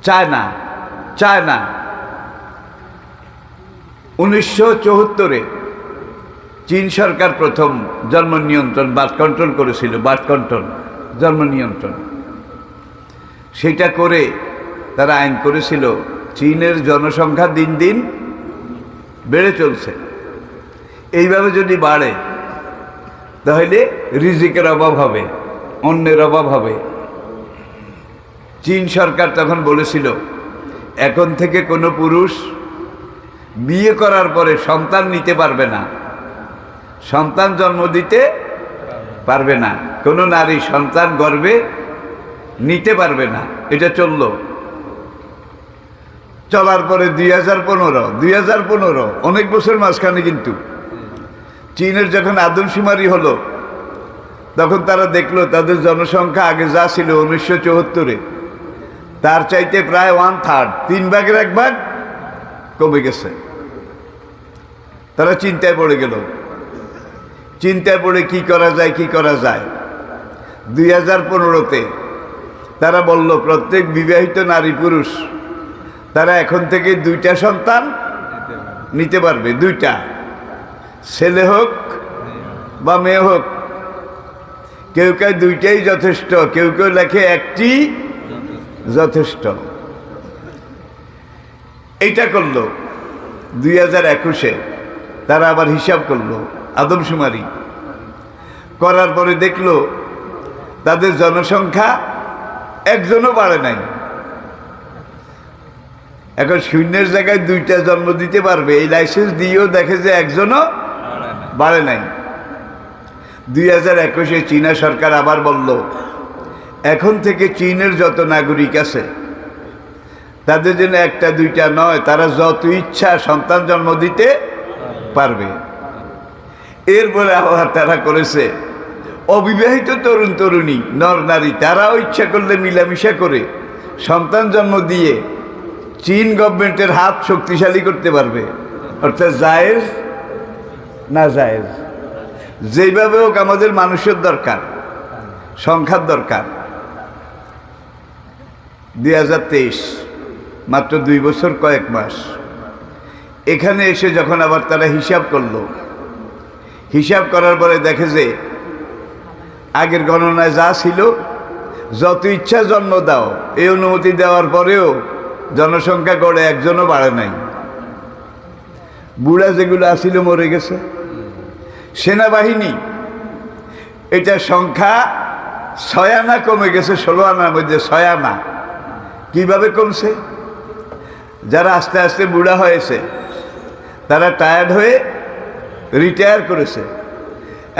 চায় না। 1974-এ চীন সরকার প্রথম জন্ম নিয়ন্ত্রণ, বার্থ কন্ট্রোল করেছিল, বার্থ কন্ট্রোল, জন্ম নিয়ন্ত্রণ। সেটা করে তারা আইন করেছিল, চীনের জনসংখ্যা দিন দিন বেড়ে চলছে, এইভাবে যদি বাড়ে তাহলে রিজিকের অভাব হবে, অন্যের অভাব হবে। চীন সরকার তখন বলেছিল, এখন থেকে কোনো পুরুষ বিয়ে করার পরে সন্তান নিতে পারবে না, সন্তান জন্ম দিতে পারবে না, কোনো নারী সন্তান গর্ভে নিতে পারবে না। এটা চলার পরে 2015 অনেক বছর মাঝখানে কিন্তু চীনের যখন আদমশুমারি হলো, তখন তারা দেখলো তাদের জনসংখ্যা আগে যা ছিল 1974-এ, তার চাইতে প্রায় 1/3, 3 ভাগের 1 ভাগ কমে গেছে। তারা চিন্তায় পড়ে গেল, চিন্তায় পড়ে কি করা যায়। 2015-তে তারা বলল, প্রত্যেক বিবাহিত নারী পুরুষ তারা এখন থেকে 2টা সন্তান নিতে পারবে, 2টা, ছেলে হোক বা মেয়ে হোক। কেউ 2টাই যথেষ্ট, কেউ লেখে 1টি যথেষ্ট। এইটা করলো 2021-এ। তারা আবার হিসাব করলো, আদমশুমারি করার পরে দেখলো তাদের জনসংখ্যা একজনও বাড়ে নাই। এখন শূন্যের জায়গায় 2টা জন্ম দিতে পারবে, এই লাইসেন্স দিয়েও দেখে যে একজনও বাড়ে নাই। 2021-এ চীনা সরকার আবার বলল, এখন থেকে চীনের যত নাগরিক আছে তাদের জন্য 1টা 2টা নয়, তারা যত ইচ্ছা সন্তান জন্ম দিতে পারবে। এরপরে আবার তারা করেছে, অবিবাহিত তরুণ তরুণী নর নারী তারাও ইচ্ছা করলে মিলামিশা করে সন্তান জন্ম দিয়ে চীন গভর্নমেন্টের হাত শক্তিশালী করতে পারবে। অর্থাৎ জায়েজ না জায়েজ, যেইভাবে হোক আমাদের মানুষের দরকার, সংখ্যার দরকার। 2023, মাত্র 2 বছর কয়েক মাস। এখানে এসে যখন আবার তারা হিসাব করলো, হিসাব করার পরে দেখে যে আগের গণনায় যা ছিল, যত ইচ্ছা জন্ম দাও, এই অনুমতি দেওয়ার পরেও জনসংখ্যা গড়ে একজনও বাড়ে নাই। বুড়া যেগুলো আসিল মরে গেছে। সেনাবাহিনী, এটা সংখ্যা 6 আনা কমে গেছে 16 আনার মধ্যে, 6 আনা। কিভাবে কমছে? যারা আস্তে আস্তে বুড়া হয়েছে তারা টায়ার্ড হয়ে রিটায়ার করেছে।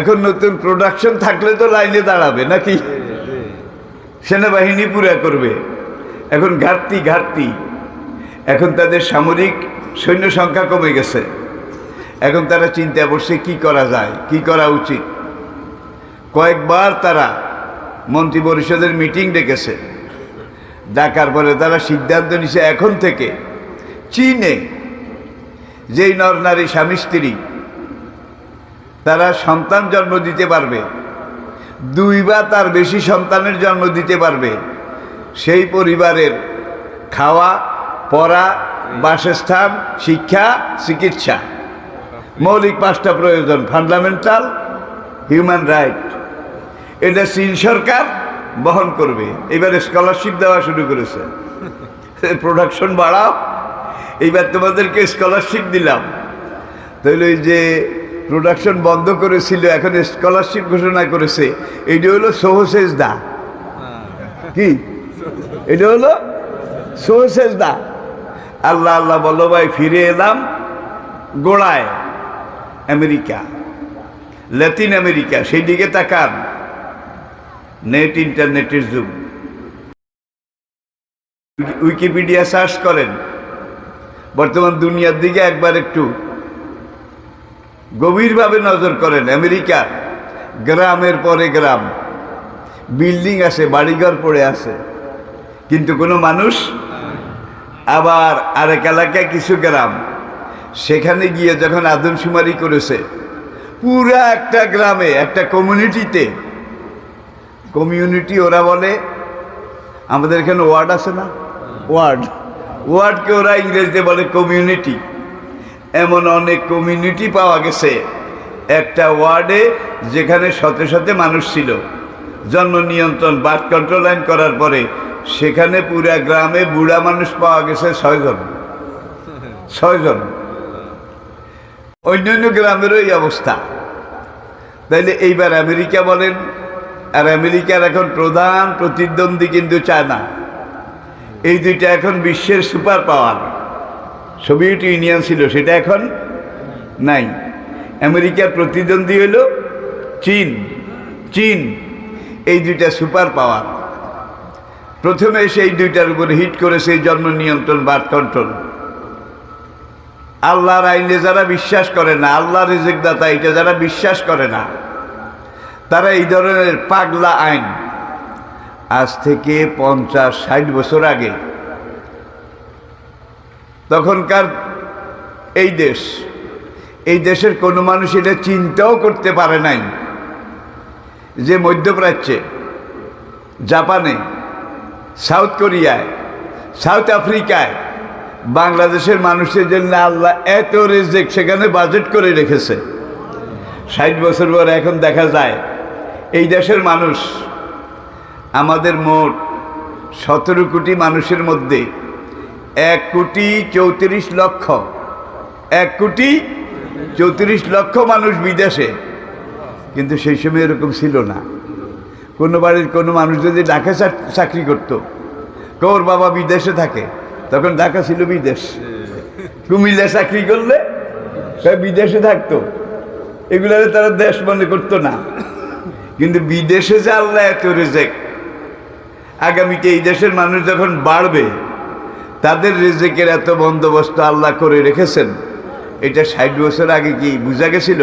এখন নতুন প্রোডাকশন থাকলে তো লাইনে দাঁড়াবে নাকি, সেনাবাহিনী পুরা করবে। এখন ঘাটতি, এখন তাদের সামরিক সৈন্য সংখ্যা কমে গেছে। এখন তারা চিন্তা করছে কি করা যায়, কি করা উচিত। কয়েকবার তারা মন্ত্রী পরিষদের মিটিং ডেকেছে, ডাকার পরে তারা সিদ্ধান্ত নিছে, এখন থেকে চীনে যেই নর নারী স্বামী স্ত্রী তারা সন্তান জন্ম দিতে পারবে, 2 বা তার বেশি সন্তানের জন্ম দিতে পারবে, সেই পরিবারের খাওয়া, পড়া, বাসস্থান, শিক্ষা, চিকিৎসা, মৌলিক 5টা প্রয়োজন, ফান্ডামেন্টাল হিউম্যান রাইট, এটা চীন সরকার বহন করবে। এবারে স্কলারশিপ দেওয়া শুরু করেছে, প্রোডাকশন বাড়াও, এইবার তোমাদেরকে স্কলারশিপ দিলাম। তাহলে ওই যে প্রোডাকশন বন্ধ করেছিল, এখন স্কলারশিপ ঘোষণা করেছে। এইটা হলো সহসেজদা। কি এটা হলো? সহসেজদা। আল্লাহ আল্লাহ বলো ভাই, ফিরে এলাম গোড়ায়, আমেরিকা, লাতিন আমেরিকা, সেই দিকে তাকান। নেট, ইন্টারনেটের যুগ। উইকিপিডিয়া সার্চ করেন, বর্তমান দুনিয়ার দিকে একবার একটু গভীরভাবে নজর করেন। আমেরিকা গ্রামের পরে গ্রাম, বিল্ডিং আছে, বাড়িঘর পড়ে আছে, কিন্তু কোনো মানুষ। আবার আরেক এলাকায় কিছু গ্রাম, সেখানে গিয়ে যখন আদমশুমারি করেছে, পুরা একটা গ্রামে, একটা কমিউনিটিতে, কমিউনিটি ওরা বলে, আমাদের এখানে ওয়ার্ড আছে না, ওয়ার্ড। ওয়ার্ডকে ওরা ইংরেজিতে বলে কমিউনিটি। এমন অনেক কমিউনিটি পাওয়া গেছে একটা ওয়ার্ডে, যেখানে শত শত মানুষ ছিল। জন্ম নিয়ন্ত্রণ বার্থ কন্ট্রোল আইন করার পরে সেখানে পুরা গ্রামে বুড়া মানুষ পাওয়া গেছে 6 জন। 6 জন। অন্যান্য গ্রামেরও এই অবস্থা। তাইলে এইবার আমেরিকা বলেন, আর আমেরিকার এখন প্রধান প্রতিদ্বন্দ্বী কিন্তু চায়না। এই দুইটা এখন বিশ্বের সুপার পাওয়ার। সোভিয়েত ইউনিয়ন ছিল, সেটা এখন নাই। আমেরিকার প্রতিদ্বন্দ্বী হইল চীন। চীন এই দুইটা সুপার পাওয়ার। প্রথমে সেই দুইটার উপরে হিট করেছে জন্ম নিয়ন্ত্রণ বার্থ কন্ট্রোল। আল্লাহর আইনে যারা বিশ্বাস করে না, আল্লাহর রিজিক দাতা এটা যারা বিশ্বাস করে না, তারা এই ধরনের পাগলা আইন আজ থেকে 50-60 বছর আগে, তখনকার এই দেশের কোনো মানুষ এটা চিন্তাও করতে পারে নাই যে মধ্যপ্রাচ্যে, জাপানে, সাউথ কোরিয়ায়, সাউথ আফ্রিকায় বাংলাদেশের মানুষের জন্য আল্লাহ এত রিজিক সেখানে বাজেট করে রেখেছে। 60 বছর পর এখন দেখা যায় এই দেশের মানুষ, আমাদের মোট 17 কোটি মানুষের মধ্যে 1,34,00,000, 1,34,00,000 মানুষ বিদেশে। কিন্তু সেই সময় এরকম ছিল না। কোনো বাড়ির কোনো মানুষ যদি ঢাকা চাকরি করত, ওর বাবা বিদেশে থাকে, তখন ঢাকা ছিল বিদেশ। কুমিল্লা চাকরি করলে বিদেশে থাকতো, এগুলারে তারা দেশ মনে করতো না। কিন্তু বিদেশে যে আল্লাহ এত রিজিক, আগামীতে এই দেশের মানুষ যখন বাড়বে তাদের রিজিকের এত বন্দোবস্ত আল্লাহ করে রেখেছেন। এটা 60 বছর আগে কি বোঝা গেছিল?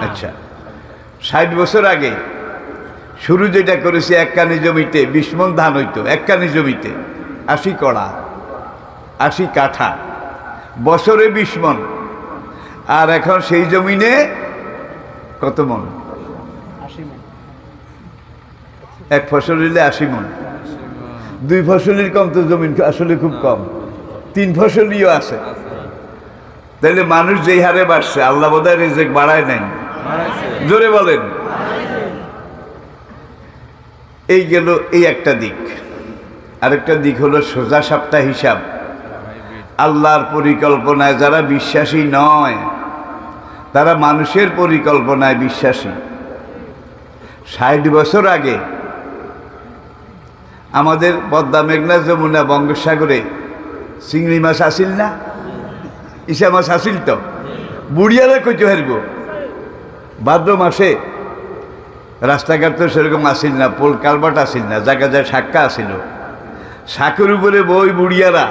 আচ্ছা, 60 বছর আগে শুরু যেটা করেছি, 1 কানি জমিতে 20 মণ ধান হইতো। 1 কানি জমিতে 80 কড়া, 80 কাঠা, বছরে 20 মণ। আর এখন সেই জমিনে কত মণ? 1 ফসল হইলে 80 মণ। 2 ফসলের কম তো জমিন আসলে খুব কম, 3 ফসলিও আছে। তাহলে মানুষ যেই হারে বাড়ছে, আল্লাহ বোধহয় রিজিক বাড়ায় নাই। জোরে বলেন। এই গেল এই একটা দিক। আরেকটা দিক হলো সোজা সাপটা হিসাব। আল্লাহর পরিকল্পনায় যারা বিশ্বাসী নয়, তারা মানুষের পরিকল্পনায় বিশ্বাসী। 60 বছর আগে আমাদের পদ্মা, মেঘনা, যমুনা, বঙ্গোপসাগরে চিংড়ি মাছ আসিল না? ইসা মাছ আসিল তো? বুড়িয়ারা কইতে হারব। ভাদ্র মাসে রাস্তাঘাট তো সেরকম আসিল না, পোল কালভার্ট আসিল না, জায়গায় যায় শাক্কা আসিল। শাকের উপরে বই বুড়িয়ারা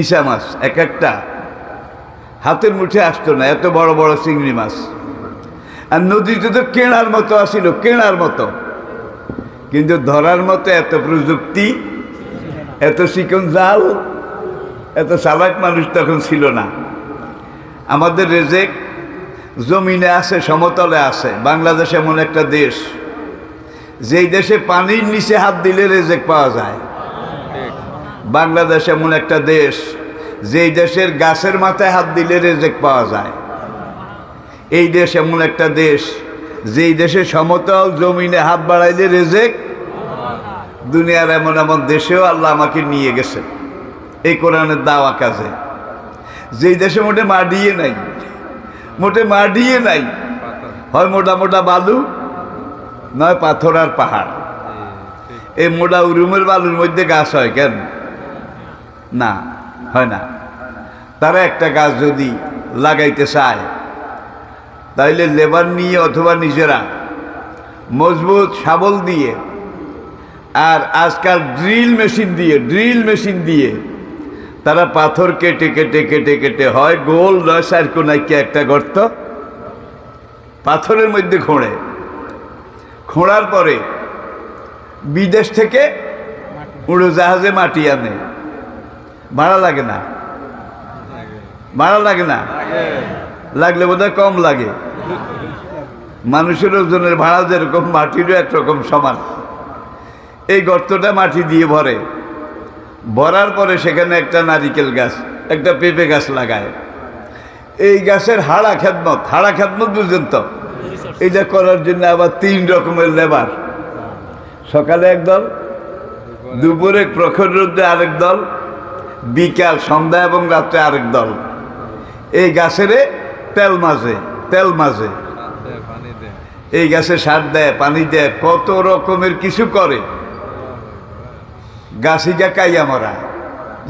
ইসা মাছ এক একটা হাতের মুঠে আসতো না, এত বড় বড় চিংড়ি মাছ। আর নদীতে তো কেনার মতো আসিল, কেনার মতো। কিন্তু ধরার মতো এত প্রযুক্তি, এত চিকন জাল, এত চালাক মানুষ তখন ছিল না। আমাদের রিজিক জমিনে আছে, সমতলে আছে। বাংলাদেশ এমন একটা দেশ, যেই দেশে পানির নিচে হাত দিলে রিজিক পাওয়া যায়। বাংলাদেশ এমন একটা দেশ, যেই দেশের গাছের মাথায় হাত দিলে রিজিক পাওয়া যায়। এই দেশ এমন একটা দেশ, যেই দেশে সমতল জমিনে হাত বাড়াইলে রিজিক। দুনিয়ার এমন এমন দেশেও আল্লাহ আমাকে নিয়ে গেছে এই কোরআনের দাওয়া কাজে, যেই দেশে মোটে মাটিয়ে নাই, মোটে মাটিয়ে নাই। হয় মোটা মোটা বালু, নয় পাথর আর পাহাড়। এই মোটা উরুমের বালুর মধ্যে গাছ হয় কেন? না, হয় না। তারা একটা গাছ যদি লাগাইতে চায়, তাইলে লেবার নিয়ে অথবা নিজেরা মজবুত শাবল দিয়ে, আর আজকাল ড্রিল মেশিন দিয়ে তারা পাথর কেটে কেটে কেটে কেটে, হয় গোল নয় সার্কোনাইকে একটা গর্ত পাথরের মধ্যে খোঁড়ার পরে বিদেশ থেকে উড়োজাহাজে মাটি আনে। ভাড়া লাগে না? ভাড়া লাগে না? লাগলে বোধহয় কম লাগে। মানুষের ওজনের ভাড়া যেরকম, মাটিরও একরকম সমান। এই গর্তটা মাটি দিয়ে ভরে, ভরার পরে সেখানে একটা নারিকেল গাছ, একটা পেঁপে গাছ লাগায়। এই গাছের হাড়া খেদমত বুঝছেন তো? এটা করার জন্য আবার 3 রকমের লেবার, সকালে একদল, দুপুরে প্রখর রোদে আরেক দল, বিকাল সন্ধ্যা এবং রাত্রে আরেক দল। এই গাছের তেল মাঝে এই গাছে সার দেয়, পানি দেয়, কত রকমের কিছু করে। গাছিকা কাইয়া মরা,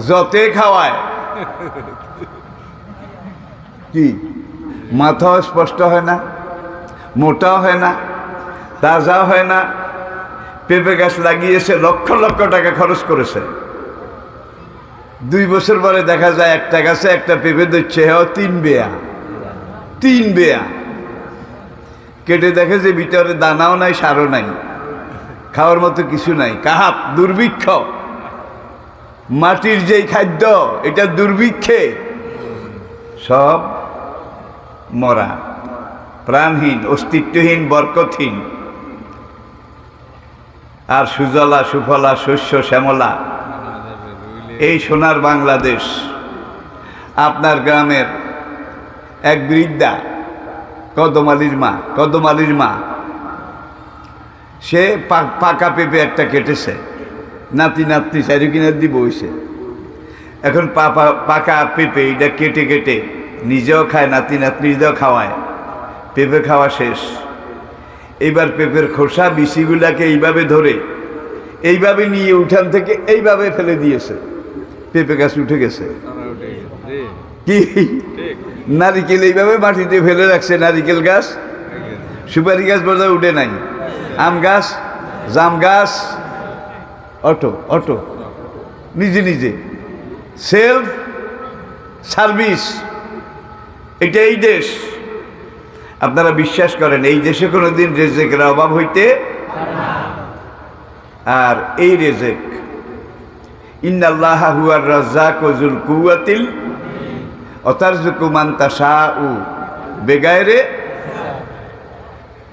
যতে খাওয়ায়। কি মাথাও স্পষ্ট হয় না, মোটাও হয় না, তাজাও হয় না। পেঁপে গাছ লাগিয়েছে, লক্ষ লক্ষ টাকা খরচ করেছে। 2 বছর পরে দেখা যায় একটা গাছে একটা পেঁপে ধরছে, হ্যাঁ 3 বেয়া। কেটে দেখে যে ভিতরে দানাও নাই, সারও নাই, খাওয়ার মতো কিছু নাই। কাহাপ, দুর্ভিক্ষ। মাটির যেই খাদ্য, এটা দুর্ভিক্ষে সব মরা, প্রাণহীন, অস্তিত্বহীন, বরকতহীন। আর সুজলা সুফলা শস্য শ্যামলা এই সোনার বাংলাদেশ। আপনার গ্রামের এক বৃদ্ধা, কদমালির মা, সে পাকা পেঁপে একটা কেটেছে, নাতি চারিকিনার দিয়ে বইছে। এখন পাকা পেঁপে এটা কেটে নিজেও খায়, নাতিদেরও খাওয়ায়। পেঁপে খাওয়া শেষ। এইবার পেঁপের খোসা বিচিগুলাকে এইভাবে ধরে এইভাবে নিয়ে উঠান থেকে এইভাবে ফেলে দিয়েছে। পেঁপে গাছ উঠে গেছে। কি নারিকেল এইভাবে মাটিতে ফেলে রাখছে, নারিকেল গাছ, সুপারি গাছ বোধহয় উঠে নাই, আম গাছ, জাম গাছ, অটো নিজে সেলফ সার্ভিস। এটা এই দেশ। আপনারা বিশ্বাস করেন এই দেশে কোনোদিন রেজেকের অভাব হইতে? আর এই রেজেক, ইন্নাল্লাহা হুয়ার রাজ্জাকু যুল কুওয়াতিল ওয়াতারযুকু মান তাশাউ বিগাইরি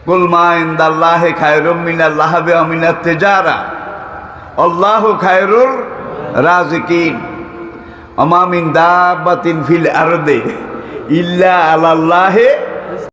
কুল মা ইনদাল্লাহি খায়রুম মিনাল লাহবি ওয়া মিনাত তিজারা আল্লাহু খায়রুর রাযিকিন ওয়া মা মিন দাব্বাতিন ফিল আরদি ইল্লা আলাল্লাহি